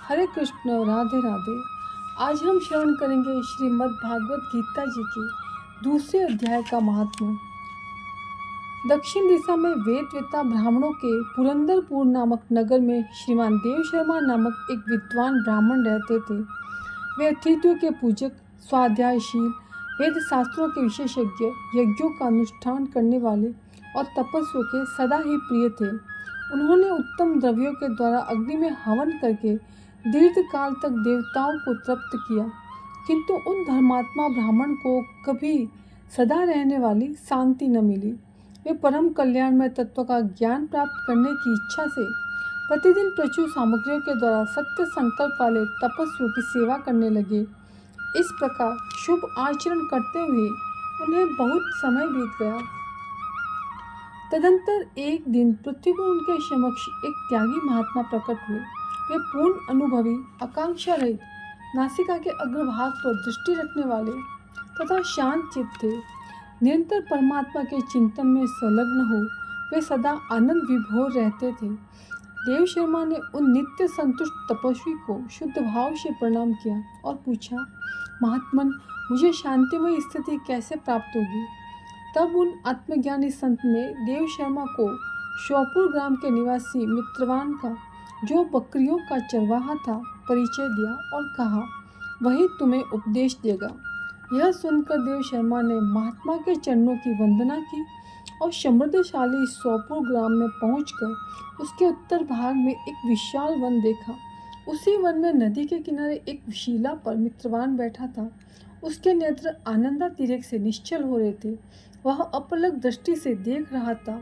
हरे कृष्ण राधे राधे। आज हम श्रवण करेंगे श्रीमद् भागवत गीता जी के दूसरे अध्याय का महात्म्य। दक्षिण दिशा में वेदवेता ब्राह्मणों के पुरंदरपुर नामक नगर में श्रीमान देव शर्मा नामक एक विद्वान ब्राह्मण रहते थे। वे अतिथियों के पूजक, स्वाध्यायशील, वेद शास्त्रों के विशेषज्ञ, यज्ञों का अनुष्ठान करने वाले और तपस्वियों के सदा ही प्रिय थे। उन्होंने उत्तम द्रव्यों के द्वारा अग्नि में हवन करके दीर्घ काल तक देवताओं को तृप्त किया, किंतु उन धर्मात्मा ब्राह्मण को कभी सदा रहने वाली शांति न मिली। वे परम कल्याणमय तत्व का ज्ञान प्राप्त करने की इच्छा से प्रतिदिन प्रचुर सामग्रियों के द्वारा सत्य संकल्प वाले तपस्वियों की सेवा करने लगे। इस प्रकार शुभ आचरण करते हुए उन्हें बहुत समय बीत गया। तदंतर एक दिन पृथ्वी पर उनके समक्ष एक त्यागी महात्मा प्रकट हुए। वे पूर्ण अनुभवी, आकांक्षा रहित, नासिका के अग्रभाग पर दृष्टि रखने वाले तथा शांत चित्त थे। निरंतर परमात्मा के चिंतन में संलग्न हो वे सदा आनंद विभोर रहते थे। देव शर्मा ने उन नित्य संतुष्ट तपस्वी को शुद्ध भाव से प्रणाम किया और पूछा, महात्मन, मुझे शांतिमय स्थिति कैसे प्राप्त होगी? तब उन आत्मज्ञानी संत ने देव शर्मा को श्योपुर ग्राम के निवासी मित्रवान का, जो बकरियों का चरवाहा था, परिचय दिया और कहा, वही तुम्हें उपदेश देगा। यह सुनकर देव शर्मा ने महात्मा के चरणों की वंदना की और समृद्धशाली श्योपुर ग्राम में पहुंचकर उसके उत्तर भाग में एक विशाल वन देखा। उसी वन में नदी के किनारे एक शिला पर मित्रवान बैठा था। उसके नेत्र आनंदातिरेक से निश्चल हो रहे थे। वह अपलक दृष्टि से देख रहा था।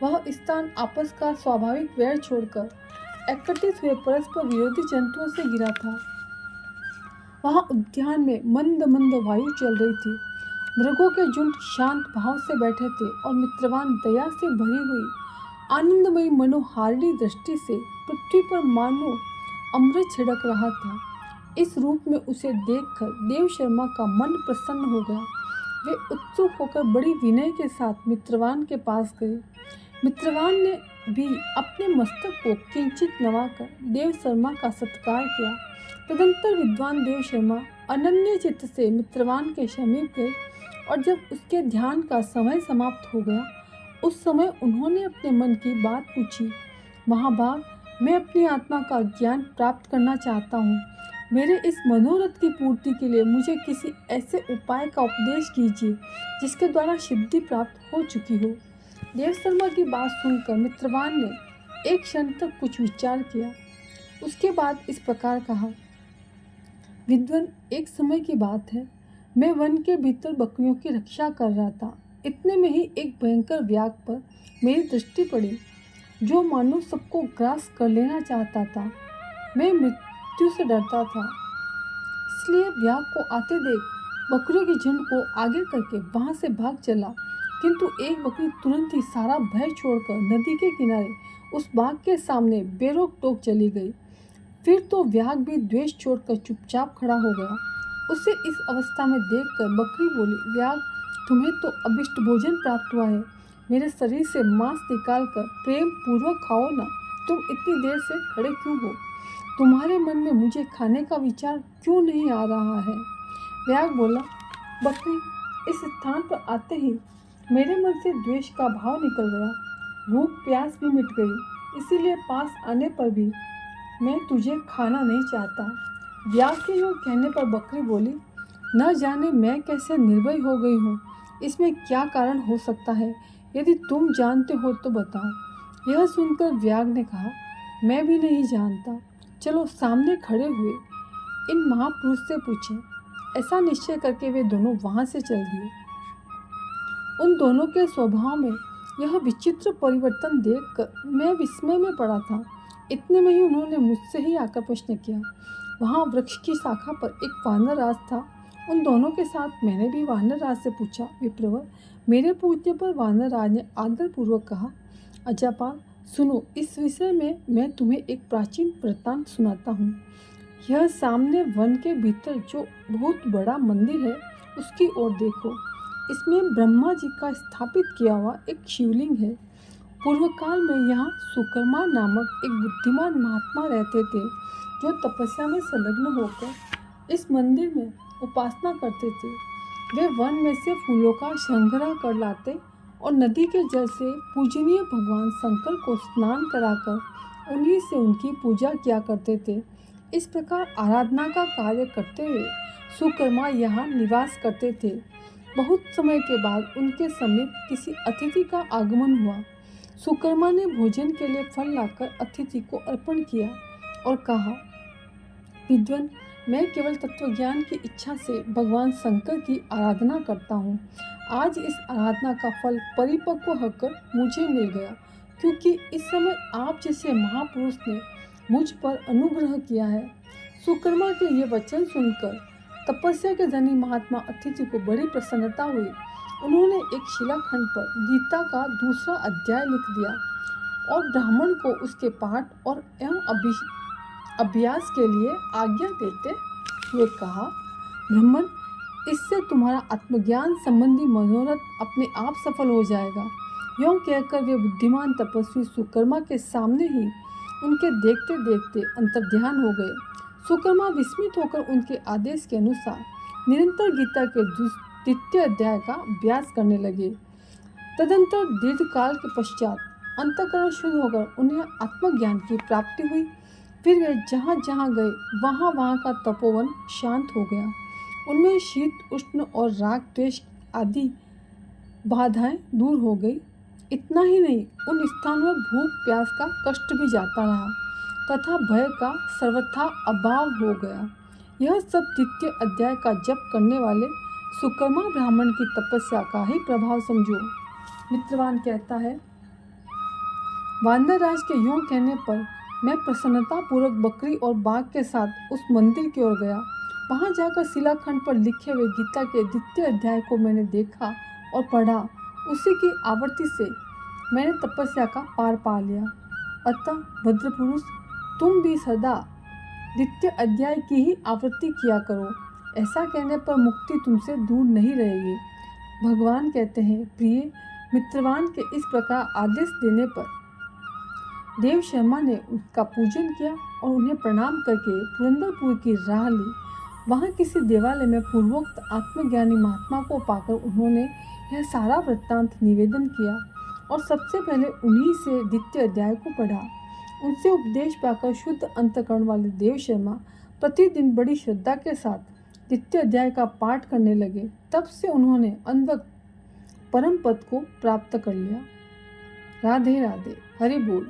वह स्थान आपस का स्वाभाविक वैर छोड़कर एकत्रित हुए परस्पर विरोधी जंतुओं से घिरा था। वहाँ उद्यान में मंद मंद वायु चल रही थी। मृगों के झुंड शांत भाव से बैठे थे और मित्रवान दया से भरी हुई आनंदमयी मनोहारिणी दृष्टि से पृथ्वी पर मानो अमृत छिड़क रहा था। इस रूप में उसे देखकर देव शर्मा का मन प्रसन्न हो गया। वे उत्सुक होकर बड़ी विनय के साथ मित्रवान के पास गए। मित्रवान ने भी अपने मस्तक को किंचित नवाकर देव शर्मा का सत्कार किया। तदंतर विद्वान देव शर्मा अनन्य चित्त से मित्रवान के समीप गए और जब उसके ध्यान का समय समाप्त हो गया, उस समय उन्होंने अपने मन की बात पूछी। महाभाग, मैं अपनी आत्मा का ज्ञान प्राप्त करना चाहता हूँ। मेरे इस मनोरथ की पूर्ति के लिए मुझे किसी ऐसे उपाय का उपदेश कीजिए जिसके द्वारा सिद्धि प्राप्त हो चुकी हो। देव शर्मा की बात सुनकर मित्रवान ने एक क्षण तक कुछ विचार किया। उसके बाद इस प्रकार कहा, विद्वान, एक समय की बात है, मैं वन के भीतर बकरियों की रक्षा कर रहा था। इतने में ही एक भयंकर व्याघ्र पर मेरी दृष्टि पड़ी, जो मानो सबको ग्रास कर लेना चाहता था। मैं मृत्यु से डरता था, इसलिए व्याघ्र को आते देख बकरियों के झुंड को आगे करके वहां से भाग चला, किंतु एक बकरी तुरंत ही सारा भय छोड़कर नदी के किनारे उस बाघ के सामने बेरोक टोक चली गई। फिर तो व्याघ्र भी द्वेष छोड़कर चुपचाप खड़ा हो गया। उसे इस अवस्था में देखकर बकरी बोली, व्याघ्र, तुम्हें तो अभिष्ट भोजन प्राप्त हुआ है। मेरे शरीर से मांस निकालकर प्रेम पूर्वक खाओ ना। तुम इतनी देर से खड़े क्यों हो? तुम्हारे मन में मुझे खाने का विचार क्यों नहीं आ रहा है? व्याघ्र बोला, बकरी, इस स्थान पर आते ही मेरे मन से द्वेष का भाव निकल गया। भूख प्यास भी मिट गई, इसीलिए पास आने पर भी मैं तुझे खाना नहीं चाहता। व्याघ्र के यूँ कहने पर बकरी बोली, न जाने मैं कैसे निर्भय हो गई हूँ। इसमें क्या कारण हो सकता है? यदि तुम जानते हो तो बताओ। यह सुनकर व्याघ्र ने कहा, मैं भी नहीं जानता। चलो सामने खड़े हुए इन महापुरुष से पूछें। ऐसा निश्चय करके वे दोनों वहाँ से चल दिए। उन दोनों के स्वभाव में यह विचित्र परिवर्तन देखकर मैं विस्मय में पड़ा था। इतने में ही उन्होंने मुझसे ही आकर प्रश्न किया। वहाँ वृक्ष की शाखा पर एक वानर राज था। उन दोनों के साथ मैंने भी वानर राज से पूछा। विप्रवर, मेरे पूछने पर वानर राज ने आदरपूर्वक कहा, अजापाल, सुनो, इस विषय में मैं तुम्हें एक प्राचीन वृत्तांत सुनाता हूँ। यह सामने वन के भीतर जो बहुत बड़ा मंदिर है, उसकी ओर देखो। इसमें ब्रह्मा जी का स्थापित किया हुआ एक शिवलिंग है। पूर्व काल में यहाँ सुकर्मा नामक एक बुद्धिमान महात्मा रहते थे, जो तपस्या में संलग्न होकर इस मंदिर में उपासना करते थे। वे वन में से फूलों का संग्रह कर लाते और नदी के जल से पूजनीय भगवान शंकर को स्नान कराकर उन्हीं से उनकी पूजा किया करते थे। इस प्रकार आराधना का कार्य करते हुए सुकर्मा यहाँ निवास करते थे। बहुत समय के बाद उनके समीप किसी अतिथि का आगमन हुआ। सुकर्मा ने भोजन के लिए फल लाकर अतिथि को अर्पण किया और कहा, विद्वान, मैं केवल तत्वज्ञान की इच्छा से भगवान शंकर की आराधना करता हूँ। आज इस आराधना का फल परिपक्व होकर मुझे मिल गया, क्योंकि इस समय आप जैसे महापुरुष ने मुझ पर अनुग्रह किया है। सुकर्मा के ये वचन सुनकर तपस्या के धनी महात्मा अतिथि को बड़ी प्रसन्नता हुई। उन्होंने एक शिलाखंड पर गीता का दूसरा अध्याय लिख दिया और ब्राह्मण को उसके पाठ और एवं अभ्यास के लिए आज्ञा देते हुए कहा, ब्राह्मण, इससे तुम्हारा आत्मज्ञान संबंधी मनोरथ अपने आप सफल हो जाएगा। यूँ कहकर वे बुद्धिमान तपस्वी सुकर्मा के सामने ही उनके देखते देखते अंतर्ध्यान हो गए। सुकर्मा विस्मित होकर उनके आदेश के अनुसार निरंतर गीता के द्वितीय अध्याय का अभ्यास करने लगे। तदंतर दीर्घकाल के पश्चात अंतःकरण शुद्ध होकर उन्हें आत्मज्ञान की प्राप्ति हुई। फिर वे जहाँ जहाँ गए वहाँ का तपोवन शांत हो गया। उनमें शीत उष्ण और राग द्वेष आदि बाधाएं दूर हो गई। इतना ही नहीं, उन स्थानों में भूख प्यास का कष्ट भी जाता रहा तथा भय का सर्वथा अभाव हो गया। यह सब द्वितीय अध्याय का जप करने वाले सुकर्मा ब्राह्मण की तपस्या का ही प्रभाव समझो। मित्रवान कहता है, वानरराज के यूँ कहने पर मैं प्रसन्नतापूर्वक बकरी और बाघ के साथ उस मंदिर की ओर गया। वहाँ जाकर शिलाखंड पर लिखे हुए गीता के द्वितीय अध्याय को मैंने देखा और पढ़ा। उसी की आवृत्ति से मैंने तपस्या का पार पा लिया। अतः भद्रपुरुष, तुम भी सदा द्वितीय अध्याय की ही आवृत्ति किया करो। ऐसा कहने पर मुक्ति तुमसे दूर नहीं रहेगी। भगवान कहते हैं, प्रिय मित्रवान के इस प्रकार आदेश देने पर देव शर्मा ने उसका पूजन किया और उन्हें प्रणाम करके पुरंदरपुर की राह ली। वहाँ किसी देवालय में पूर्वोक्त आत्मज्ञानी महात्मा को पाकर उन्होंने यह सारा वृत्तांत निवेदन किया और सबसे पहले उन्हीं से द्वितीय अध्याय को पढ़ा। उनसे उपदेश पाकर शुद्ध अंतःकरण वाले देव शर्मा प्रतिदिन बड़ी श्रद्धा के साथ द्वितीय अध्याय का पाठ करने लगे। तब से उन्होंने अन्वक्त परम पद को प्राप्त कर लिया। राधे राधे, हरि बोल।